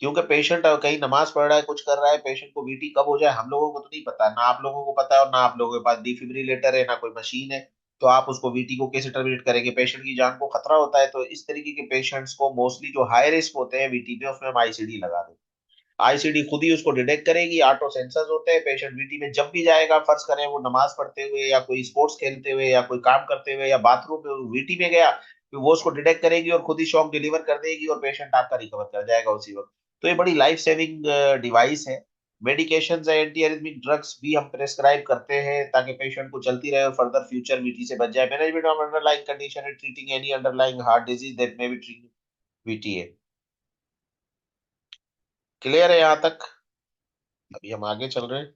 क्योंकि पेशेंट कहीं नमाज पढ़ रहा है, कुछ कर रहा है, पेशेंट को वीटी कब हो जाए हम लोगों को तो नहीं पता, ना आप लोगों को पता है, और ना आप लोगों के पास डिफिब्रिलेटर है, ना कोई मशीन है। तो आप उसको वीटी को कैसे टर्मिनेट करेंगे, पेशेंट की जान को खतरा होता है। तो इस तरीके के पेशेंट्स को मोस्टली जो हाई रिस्क होते हैं वीटी पे, उसमें हम आईसीडी लगा दें। आईसीडी खुद ही उसको डिटेक्ट करेगी, ऑटो सेंसर्स होते हैं, पेशेंट वीटी में जब भी जाएगा, फर्ज करें वो नमाज पढ़ते हुए या कोई स्पोर्ट्स खेलते हुए या कोई काम करते हुए या बाथरूम में वीटी में गया, तो वो उसको डिटेक्ट करेगी और खुद ही शॉक डिलीवर कर देगी, और पेशेंट आपका रिकवर कर जाएगा उसी वक्त। तो ये बड़ी लाइफ सेविंग डिवाइस है। मेडिकेशन है, एंटी एरिथमिक ड्रग्स भी हम प्रेस्क्राइब करते हैं ताकि पेशेंट को चलती रहे और फर्दर फ्यूचर वीटी से बच जाए। मैनेजमेंट ऑफ अंडरलाइंग कंडीशन है, treating any underlying heart disease that may be treat VT है। क्लियर है यहाँ तक? अभी हम आगे चल रहे हैं।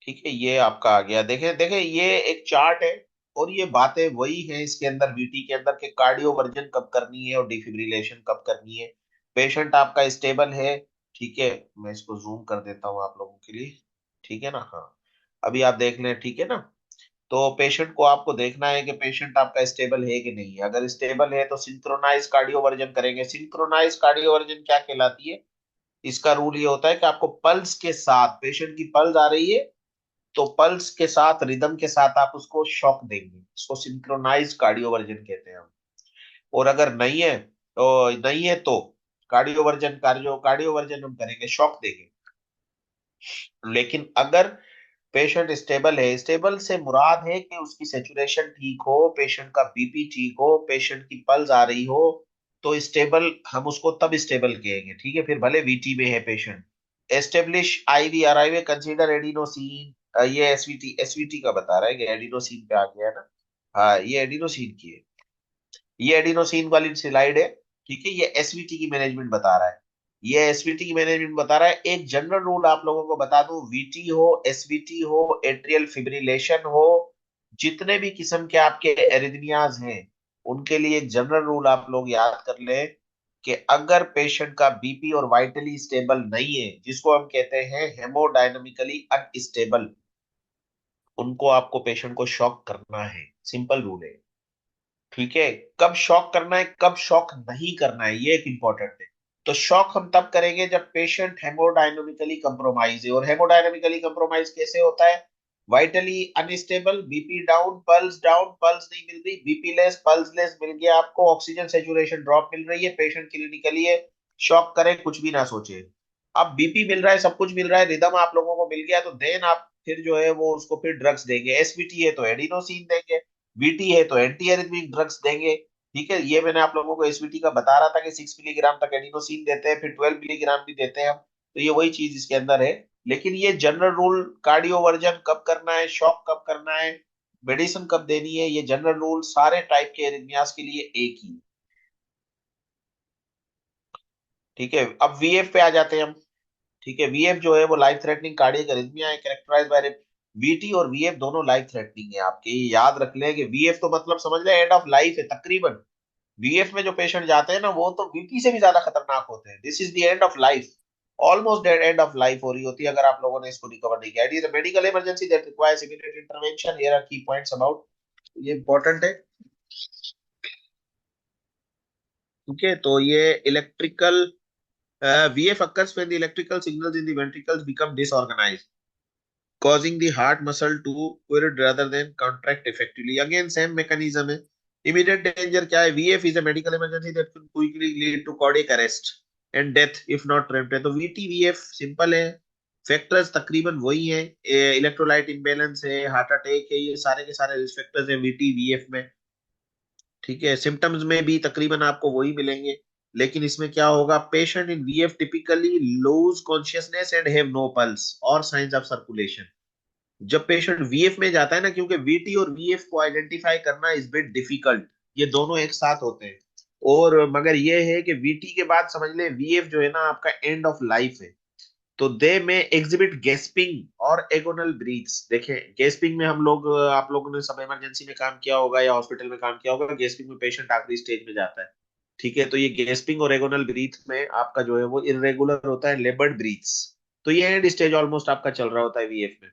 ठीक है, ये आपका आ गया। देखें देखें, ये एक चार्ट है, और ये बातें वही हैं इसके अंदर, वीटी के अंदर, के कार्डियो वर्जन कब करनी है और डिफिब्रिलेशन कब करनी है। पेशेंट आपका स्टेबल है, ठीक है। मैं इसको जूम कर देता हूँ आप लोगों के लिए, ठीक है ना? हाँ, अभी आप देख लें, ठीक है ना? तो पेशेंट को आपको देखना है कि पेशेंट आपका स्टेबल है कि नहीं है। अगर स्टेबल है तो सिंक्रोनाइज कार्डियो वर्जन करेंगे। सिंक्रोनाइज कार्डियो वर्जन क्या कहलाती है? इसका रूल ये होता है कि आपको पल्स के साथ, पेशेंट की पल्स आ रही है, तो पल्स के साथ, रिदम के साथ आप उसको शॉक देंगे। इसको सिंक्रोनाइज कार्डियोवर्जन कहते हैं हम। और अगर नहीं है तो कार्डियोवर्जन हम करेंगे, शॉक देंगे। लेकिन अगर पेशेंट स्टेबल है, स्टेबल से मुराद है कि उसकी सेचुरेशन ठीक हो, पेशेंट का बीपी ठीक हो, पेशेंट की पल्स आ रही हो, तो स्टेबल हम उसको तब स्टेबल कहेंगे, ठीक है? फिर भले वीटी में है patient. Establish IV consider adenosine, ये एसवीटी का बता रहा है कि एडिनोसिन पे आ गया है ना। हाँ, ये एडिनोसिन की है, ये एडिनोसिन वाली स्लाइड है, ठीक है। ये एसवीटी की मैनेजमेंट बता रहा है, ये एसवीटी की मैनेजमेंट बता रहा है। एक जनरल रूल आप लोगों को बता दूं, वीटी हो, एसवीटी हो, एट्रियल फिब्रिलेशन हो, जितने भी किस्म के आपके एरिथमियाज हैं, उनके लिए एक जनरल रूल आप लोग याद कर ले, कि अगर पेशेंट का बीपी और वाइटली स्टेबल नहीं है, जिसको हम कहते हैं हेमोडायनामिकली अनस्टेबल, उनको आपको पेशेंट को शॉक करना है। सिंपल रूल है, ठीक है। कब शॉक करना है, कब शॉक नहीं करना है, ये एक इंपॉर्टेंट है। तो शॉक हम तब करेंगे जब पेशेंट हेमोडायनामिकली कंप्रोमाइज है। और हेमोडायनामिकली कंप्रोमाइज कैसे होता है? Vitally unstable, BP down, pulse नहीं मिल रही, बीपी लेस, पल्स लेस मिल गया आपको, ऑक्सीजन सेचुरेशन ड्रॉप मिल रही है, पेशेंट क्लिनिकली है। शॉक करे, कुछ भी ना सोचे। अब बीपी मिल रहा है, सब कुछ मिल रहा है, रिदम आप लोगों को मिल गया, तो देन आप फिर जो है वो उसको फिर ड्रग्स देंगे। एसवीटी है तो एडिनोसिन देंगे, वीटी है तो एंटी एरिथमिक ड्रग्स देंगे, ठीक है। ये मैंने आप लोगों को एसवीटी का बता रहा था कि 6 मिलीग्राम तक एडिनोसिन देते हैं, फिर 12 मिलीग्राम भी देते हैं हम। तो ये वही चीज इसके अंदर है। लेकिन ये जनरल रूल, कार्डियो वर्जन कब करना है, शॉक कब करना है, मेडिसिन कब देनी है, ये जनरल रूल सारे टाइप के एरिथमियास के लिए एक ही, ठीक है। अब वीएफ पे आ जाते हैं हम, ठीक है। वीएफ जो है वो लाइफ थ्रेटनिंग कार्डियक अरिथमिया है, कैरेक्टराइज्ड बाय वीटी और वीएफ दोनों लाइफ थ्रेटनिंग है आपके। ये याद रख लें कि वीएफ तो मतलब समझ लें एंड ऑफ लाइफ है तकरीबन। वीएफ में जो पेशेंट जाते हैं ना, वो तो वीटी से भी ज्यादा खतरनाक होते हैं। This is the end of life, almost dead end of life हो रही होती है अगर आप लोगों ने इसको रिकवर नहीं किया। It is a medical emergency that requires immediate intervention. Here are key points about, ये इंपॉर्टेंट है, ठीक है। तो ये electrical, VF occurs when the electrical signals in the ventricles become disorganized, causing the heart muscle to quiver rather than contract effectively. Again same mechanism है। Immediate danger क्या है? VF is a medical emergency that can quickly lead to cardiac arrest and death if not prevented। तो VT VF सिंपल है, फैक्टर्स तकरीबन वही है, इलेक्ट्रोलाइट इम्बेलेंस है, हार्ट अटैक है, ये सारे के सारे रिस्क फैक्टर्स है VT VF में, ठीक है। सिम्टम्स में भी तकरीबन आपको वही मिलेंगे। लेकिन इसमें क्या होगा? Patient in VF typically lose consciousness and have no pulse और साइंस ऑफ सर्कुलेशन। जब पेशेंट वीएफ में जाता है ना, क्योंकि वीटी और वीएफ को आइडेंटिफाई करना इज बिट डिफिकल्ट, ये दोनों एक साथ होते हैं। और मगर ये है कि वीटी के बाद समझ ले वीएफ जो है ना आपका एंड ऑफ लाइफ है। तो दे में एग्जिबिट गेस्पिंग और एगोनल ब्रीथ्स। देखें गेस्पिंग में हम लोग, आप लोगों ने सब इमरजेंसी में काम किया होगा या हॉस्पिटल में काम किया होगा, गेस्पिंग में पेशेंट आखिरी स्टेज में जाता है। ठीक है, तो ये गेस्पिंग और एगोनल ब्रीथ में आपका जो है वो इरेगुलर होता है, लेबर्ड ब्रीथ्स। तो ये एंड स्टेज ऑलमोस्ट आपका चल रहा होता है वीएफ में।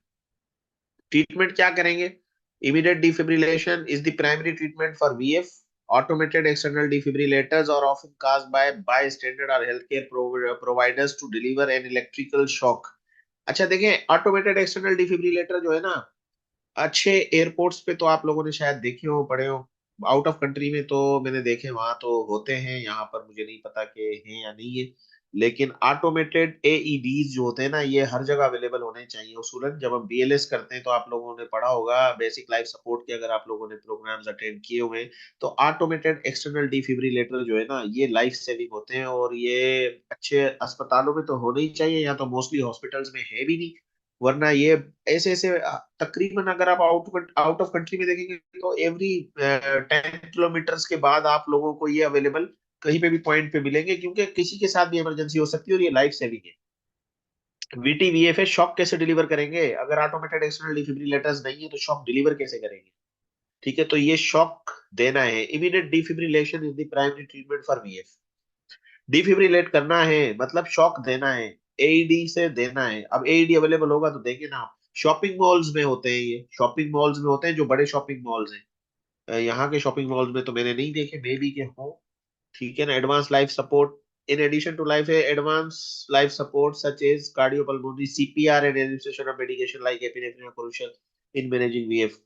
ट्रीटमेंट क्या करेंगे? Immediate defibrillation is the primary treatment for VF. Automated external defibrillators और ऑफन काज्ड बाय बायस्टैंडर्ड और health care providers to deliver an electrical shock. अच्छा देखें, ऑटोमेटेड एक्सटर्नल डिफिब्रिलेटर जो है ना, अच्छे एयरपोर्ट्स पे तो आप लोगों ने शायद देखे हो, पढ़े हो। आउट ऑफ कंट्री में तो मैंने देखे, वहां तो होते हैं, यहाँ पर मुझे नहीं पता कि हैं या नहीं है। लेकिन ऑटोमेटेड एईडीज जो होते हैं ना, ये हर जगह अवेलेबल होने चाहिए उसूलन। जब हम बीएलएस करते हैं तो आप लोगों ने पढ़ा होगा बेसिक लाइफ सपोर्ट के, अगर आप लोगों ने प्रोग्राम्स अटेंड किए हुए हैं, तो ऑटोमेटेड एक्सटर्नल डिफिब्रिलेटर जो है ना, ये लाइफ सेविंग होते हैं। और ये अच्छे अस्पतालों में तो होने ही चाहिए, या तो मोस्टली हॉस्पिटल्स में है भी नहीं। वरना ये ऐसे ऐसे तकरीबन अगर आप आउट आउट ऑफ कंट्री में देखेंगे तो एवरी 10 किलोमीटर्स के बाद आप लोगों को ये अवेलेबल कहीं पे भी पॉइंट पे मिलेंगे, क्योंकि किसी के साथ भी इमरजेंसी हो सकती है और ये लाइफ सेविंग है। वीटी वीएफए शॉक कैसे डिलीवर करेंगे? अगर ऑटोमेटेड एक्सटर्नल डिफिब्रिलेटर्स नहीं है तो शॉक डिलीवर कैसे करेंगे? ठीक है, तो ये शॉक देना है। Immediate defibrillation is the primary treatment for VF. डिफिब्रिलेट करना है मतलब शॉक देना है, एईडी से देना है। अब एईडी अवेलेबल होगा तो देखिए ना आप, शॉपिंग मॉल्स में होते हैं, ये शॉपिंग मॉल्स में होते हैं जो बड़े शॉपिंग मॉल्स हैं। यहाँ के शॉपिंग मॉल्स में तो मैंने नहीं देखे, मे बी के हो। ठीक है ना, advance life support. In addition to life advance life support such as cardiopulmonary CPR and administration of medication like epinephrine crucial in managing VF.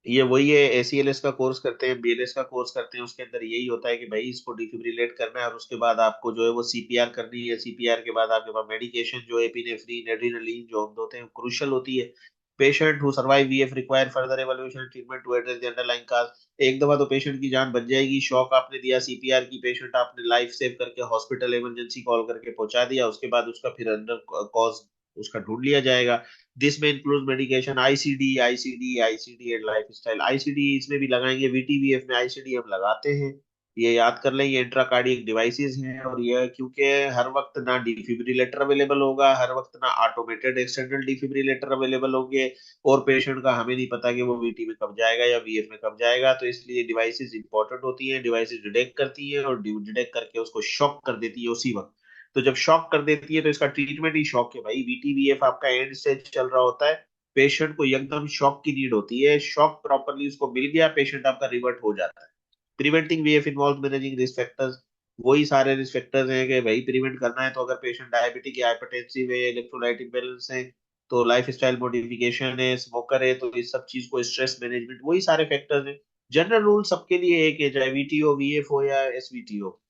ये वही है, एसीएलएस का कोर्स करते हैं, बीएलएस का कोर्स करते हैं, उसके अंदर यही होता है कि भाई इसको डिफिब्रिलेट करना है और उसके बाद आपको जो है वो सीपीआर करनी है। सीपीआर के बाद आपके पास मेडिकेशन जो एपिनेफ्रिन एड्रेनालिन जो हम होते हैं क्रूशियल होती है। Patient who survive VF require further evolution treatment to address the underlying cause. एक दफा तो पेशेंट की जान बच जाएगी, शॉक आपने दिया सीपीआर की, पेशेंट आपने लाइफ सेव करके हॉस्पिटल इमरजेंसी कॉल करके पहुंचा दिया, उसके बाद उसका फिर अंडर कॉज उसका ढूंढ लिया जाएगा। दिस में include medication, ICD ICD ICD and life style. ICD इसमें भी लगाएंगे, वीटीवीएफ में आईसीडी हम लगाते हैं। ये याद कर लें, ये इंट्राकार्डियक डिवाइसेस हैं। और ये क्योंकि हर वक्त ना डिफिब्रिलेटर अवेलेबल होगा, हर वक्त ना ऑटोमेटेड एक्सटर्नल डिफिब्रिलेटर अवेलेबल होंगे, और पेशेंट का हमें नहीं पता कि वो वीटी में कब जाएगा या वीएफ में कब जाएगा। तो इसलिए डिवाइसेस इंपॉर्टेंट होती हैं, डिवाइसेस डिटेक्ट करती है और डिटेक्ट करके उसको शॉक कर देती है उसी वक्त। तो जब शॉक कर देती है तो इसका ट्रीटमेंट ही शॉक है भाई। वीटीवीएफ आपका एंड स्टेज चल रहा होता है, पेशेंट को एकदम शॉक की नीड होती है, शॉक प्रॉपरली उसको मिल गया, पेशेंट आपका रिवर्ट हो जाता है। Preventing VF involve managing risk factors. वही सारे रिस्क फैक्टर्स हैं कि भाई प्रिवेंट करना है, तो अगर पेशेंट डायबिटिक या हाइपरटेंसिव है, इलेक्ट्रोलाइट इम्बैलेंस है, तो लाइफ स्टाइल मॉडिफिकेशन है, स्मोकर है, तो इस सब चीज को, स्ट्रेस मैनेजमेंट, वही सारे फैक्टर्स हैं। जनरल रूल सबके लिए एक है, चाहे वीटी हो, वीएफ हो या एसवीटी हो।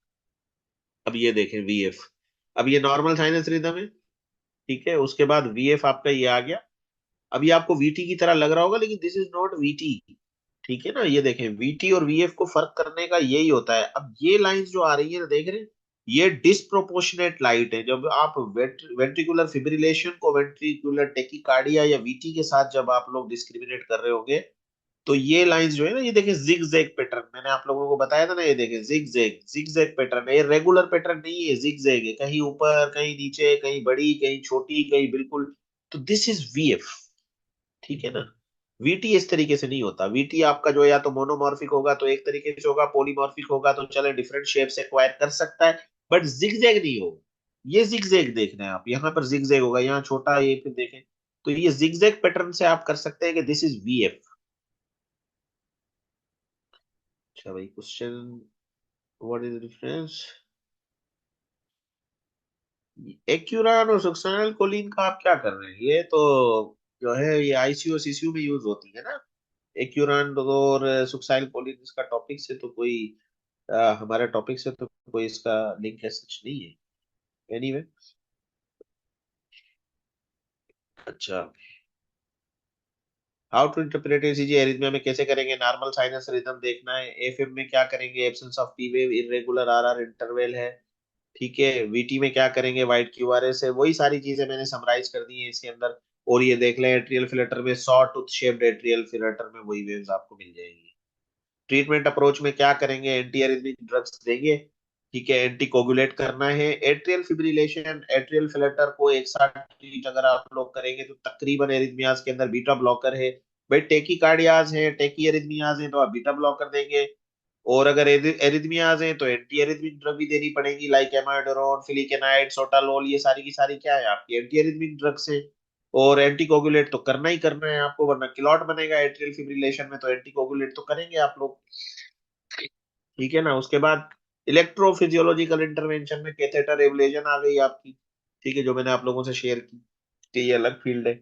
अब ये देखें वीएफ, अब ये नॉर्मल साइनस रिदम है। ठीक है, उसके बाद वीएफ आपका ये आ गया। अब ये आपको वीटी की तरह लग रहा होगा, लेकिन दिस इज नॉट वीटी। ठीक है ना, ये देखें वीटी और वीएफ को फर्क करने का यही होता है। अब ये लाइंस जो आ रही है ना, देख रहे हैं, ये डिस्प्रोपोर्शनेट लाइट है। जब आप वेंट्रिकुलर फिब्रिलेशन को वेंट्रिकुलर टेकिकार्डिया या वीटी के साथ जब आप लोग डिस्क्रिमिनेट कर रहे होंगे, तो ये लाइंस जो है ना, ये देखें जिग जैग पैटर्न, मैंने आप लोगों को बताया था ना, ये देखें जिग जैग पैटर्न है। ये रेगुलर पैटर्न नहीं है, जिग जैग है, कहीं ऊपर कहीं नीचे, कहीं बड़ी कहीं छोटी कहीं बिल्कुल। तो दिस इज वीएफ। ठीक है ना, वीटी इस तरीके से नहीं होता। वीटी आपका जो है या तो मोनोमॉर्फिक होगा तो एक तरीके से होगा, पॉलीमॉर्फिक होगा तो चले डिफरेंट शेप्स एक्वायर कर सकता है, बट जिगजैग नहीं होगा। ये जिगजैग देख रहे हैं आप, यहाँ पर जिगजैग होगा, यहाँ छोटा, ये फिर देखें। तो ये जिगजैग पैटर्न से आप कर सकते हैं कि दिस इज वीएफ। अच्छा भाई, क्वेश्चन, व्हाट इज डिफरेंस एक्यूरान और सुक्सानल कोलिन का? आप क्या कर रहे हैं? ये तो जो है ये आईसीयू सीसीयू में यूज होती है ना, एक्यूरान और सुक्साइल कोलिन। इसका टॉपिक से तो कोई हमारे टॉपिक से तो कोई इसका लिंक है सच नहीं है। एनीवे, अच्छा, how to interpret ECG arrhythmia में कैसे करेंगे? नॉर्मल साइनस रिदम देखना है। एफएम में क्या करेंगे? Absence of P wave, irregular RR interval है। ठीक है, वीटी में क्या करेंगे? वाइट क्यूआरएस है। वही सारी चीजें मैंने समराइज कर दी है इसके अंदर। और ये देख लें एट्रियल फिल्टर में saw tooth shaped atrial filter में वही वेव्स आपको मिल जाएगी। ट्रीटमेंट अप्रोच में क्या करेंगे, एंटी एरिथमिक ड्रग्स देंगे, ठीक है, एंटी कोगुलेट करना है। एट्रियल फिब्रिलेशन एट्रियल फ्लटर को एक साथ ट्रीट अगर आप लोग करेंगे तो तकरीबन एरिथमियाज के अंदर बीटा ब्लॉकर है। भाई टेकीकार्डियाज है, टेकी एरिथमियाज है तो आप बीटा ब्लॉकर देंगे। और अगर एरिथमियाज हैं तो एंटी एरिथमिक ड्रग भी देनी पड़ेगी, लाइक एमाइडोरोन, फिलिकेनाइड, सोटालोल, ये सारी की सारी क्या है आपकी एंटी एरिथमिक ड्रग्स है। और एंटीकोगुलेट तो करना ही करना है आपको, वरना क्लॉट बनेगा एट्रियल फिब्रिलेशन में, तो एंटीकोगुलेट तो करेंगे आप लोग, ठीक है ना। उसके बाद इलेक्ट्रोफिजियोलॉजिकल इंटरवेंशन में कैथेटर एब्लेशन आ गई आपकी, ठीक है, जो मैंने आप लोगों से शेयर की कि ये अलग फील्ड है।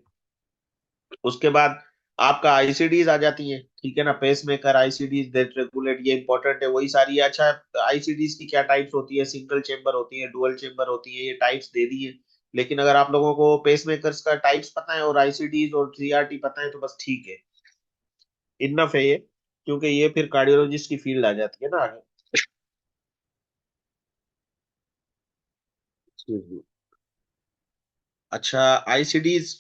उसके बाद आपका आईसीडीज आ जाती है, ठीक है ना, पेस मेकर आईसीडीज दैट रेगुलेट, ये इंपॉर्टेंट है, वही सारी है। अच्छा, आईसीडीज की क्या टाइप्स होती है, सिंगल चेम्बर होती है, डुअल चेम्बर होती है, ये टाइप्स दे दी है। लेकिन अगर आप लोगों को पेस मेकर्स का टाइप्स पता है और आईसीडीज और सीआरटी पता है तो बस ठीक है, इनफ है ये, क्योंकि ये फिर कार्डियोलॉजिस्ट की फील्ड आ जाती है ना आगे। अच्छा, आईसीडीज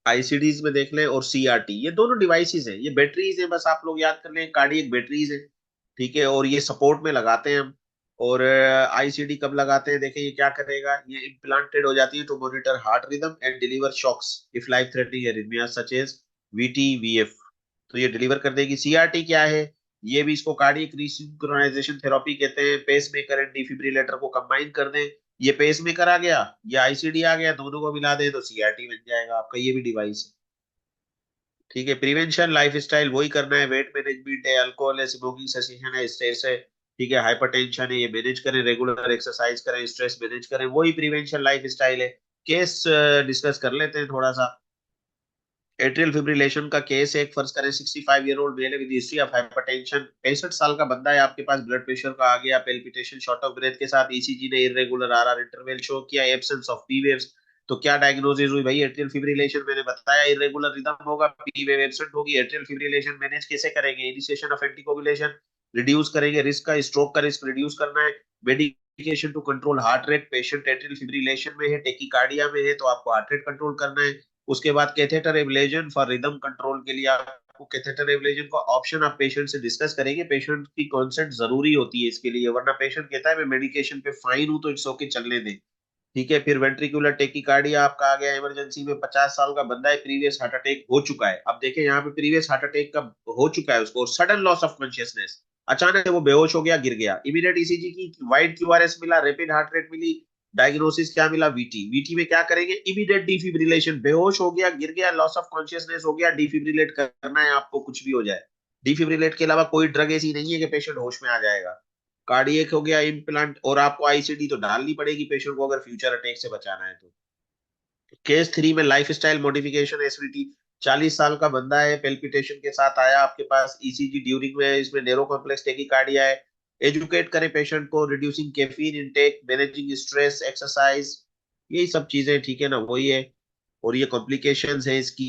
आईसीडीज में देख लें और सीआरटी, ये दोनों डिवाइसेस हैं, ये बैटरीज हैं, बस आप लोग याद कर लें कार्डियक बैटरीज हैं, ठीक है। और ये सपोर्ट में लगाते हैं हम। और आईसीडी कब लगाते हैं, देखिए ये क्या करेगा, ये इम्प्लांटेड हो जाती है to monitor heart rhythm and deliver shocks if life threatening arrhythmia such as VT VF, तो ये डिलीवर कर देगी। सीआरटी क्या है, ये भी इसको कार्डियक रिसिंक्रोनाइजेशन थेरेपी कहते हैं, पेस मेकर एंड डिफिब्रिलेटर को कंबाइन कर दें, ये पेस मेकर आ गया, ये आईसीडी आ गया, दोनों को मिला दे तो सीआरटी बन जाएगा आपका, ये भी डिवाइस है, ठीक है। प्रिवेंशन लाइफ स्टाइल वही करना है, वेट मैनेजमेंट है, अल्कोहल है, स्मोकिंग सेसेशन है, स्ट्रेस है, ठीक है, हाइपरटेंशन है, ये मैनेज करें, रेगुलर एक्सरसाइज करें, स्ट्रेस मैनेज करें, वही प्रिवेंशन लाइफ स्टाइल है। केस डिस्कस कर लेते हैं थोड़ा सा। एट्रियल फिब्रिलेशन का केस है, एक फर्ज करें 65 year old mail with history of hypertension, 65 साल का बंदा है, आपके पास ब्लड प्रेशर का आ गया, पेल्पिटेशन, शॉर्ट ऑफ ब्रेथ के साथ, ईसीजी ने इरेगुलर आरआर इंटरवल शो किया, एब्सेंस ऑफ पी वेव्स, तो क्या डायग्नोसिस हुई भाई, एट्रियल फिब्रिलेशन, मैंने बताया इरेगुलर रिदम होगा, पी वेव एब्सेंट होगी। एट्रियल फिब्रिलेशन मैनेज कैसे करेंगे, इनिशिएशन ऑफ एंटीकोगुलेशन, रिड्यूस करेंगे रिस्क का, स्ट्रोक का रिस्क रिड्यूस करना है, medication to control heart rate, patient atrial fibrillation में है, टेकीकार्डिया में है तो आपको हार्ट रेट कंट्रोल करना है। उसके बाद catheter ablation for rhythm control के लिए आपको कैथेटर एब्लेशन का ऑप्शन आप पेशेंट से डिस्कस करेंगे, पेशेंट की कंसेंट जरूरी होती है इसके लिए, वरना पेशेंट कहता है मैं मेडिकेशन पे फाइन हूं तो इट्स ओके चलने दें, ठीक है। फिर वेंट्रिकुलर टेकीकार्डिया आपका आ गया, इमरजेंसी में 50 साल का बंदा है, प्रीवियस हार्ट अटैक हो चुका है, अब देखें यहाँ पे प्रीवियस हार्ट अटैक का हो चुका है उसको, सडन लॉस ऑफ कॉन्शियसनेस, अचानक से वो बेहोश हो गया, गिर गया, इमीडिएट ईसीजी की वाइड क्यूआरएस मिला, रैपिड हार्ट रेट मिली, डायग्नोसिस क्या मिला, वीटी, वीटी में क्या करेंगे, इमीडिएट डिफिब्रिलेशन, बेहोश हो गया, गिर गया, लॉस ऑफ कॉन्शियसनेस हो गया, डिफिब्रिलेट करना है आपको, कुछ भी हो जाए, डिफिब्रिलेट के अलावा कोई ड्रग ऐसी नहीं है कि पेशेंट होश में आ जाएगा। कार्डियक हो गया इम्प्लांट, और आपको आईसीडी तो डालनी पड़ेगी पेशेंट को अगर फ्यूचर अटैक से बचाना है तो। केस 3 में लाइफ स्टाइल मॉडिफिकेशन एसवीटी, 40 साल का बंदा है, पेल्पिटेशन के साथ आया आपके पास, ईसीजी ड्यूरिंग में इसमें नेरो कॉम्प्लेक्स टेकीकार्डिया है, एजुकेट करें पेशेंट को, reducing caffeine intake, managing stress, exercise, यही सब चीजें, ठीक है ना, वही है। और ये कॉम्प्लिकेशंस है इसकी,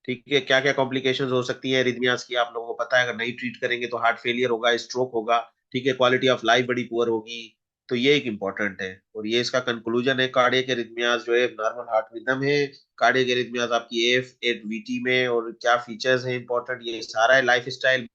ठीक है, क्या क्या कॉम्प्लिकेशंस हो सकती है एरिथमियास की आप लोगों को पता है, अगर नहीं ट्रीट करेंगे तो हार्ट फेलियर होगा, स्ट्रोक होगा, ठीक है, क्वालिटी ऑफ लाइफ बड़ी पुअर होगी, तो ये एक इंपॉर्टेंट है। और ये इसका कंक्लूजन है, कार्डियक एरिथमियास जो है नॉर्मल हार्ट रिदम है, कार्डियक एरिथमियास आपकी एफ एट वीटी में, और क्या फीचर्स है इंपॉर्टेंट, ये सारा है, लाइफ स्टाइल